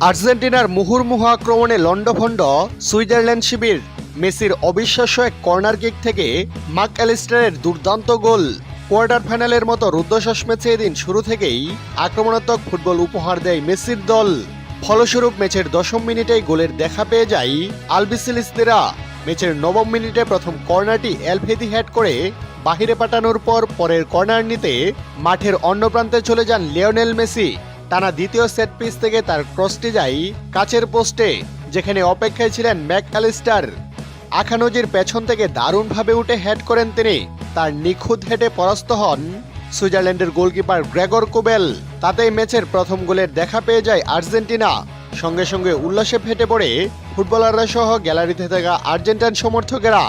আর্জেন্টিনার মুহুর্মুহু আক্রমণে লন্ডভন্ড সুইজারল্যান্ড শিবির। মেসির অবিশ্বাস্য এক কর্নার কিক থেকে ম্যাক অ্যালিস্টারের দুর্দান্ত গোল। কোয়ার্টার ফাইনালের মতো রুদ্ধশ্বাস ম্যাচে এদিন শুরু থেকেই আক্রমণাত্মক ফুটবল উপহার দেয় মেসির দল। ফলস্বরূপ ম্যাচের 10ম মিনিটেই গোলের দেখা পেয়ে যায় আলবিসেলেস্তেরা। ম্যাচের 9ম মিনিটে প্রথম কর্নারটি এলভেদি হেড করে বাহিরে পাঠানোর পর পরের কর্নার নিতে মাঠের অন্য প্রান্তে চলে যান লিওনেল মেসি। টানা দ্বিতীয় সেট পিস থেকে তার ক্রসটি যায় কাচের পোস্টে, যেখানে অপেক্ষায় ছিলেন ম্যাক অ্যালিস্টার। আখানজির পেছন থেকে দারুণভাবে উঠে হেড করেন তিনি। তার নিখুঁত হেডে পরাস্ত হন সুইজারল্যান্ডের গোলকিপার গ্রেগর কোবেল। তাতেই ম্যাচের প্রথম গোলের দেখা পেয়ে যায় আর্জেন্টিনা। সঙ্গে সঙ্গে উল্লাসে ফেটে পড়ে ফুটবলাররা সহ গ্যালারিতে থাকা আর্জেন্টাইন সমর্থকেরা।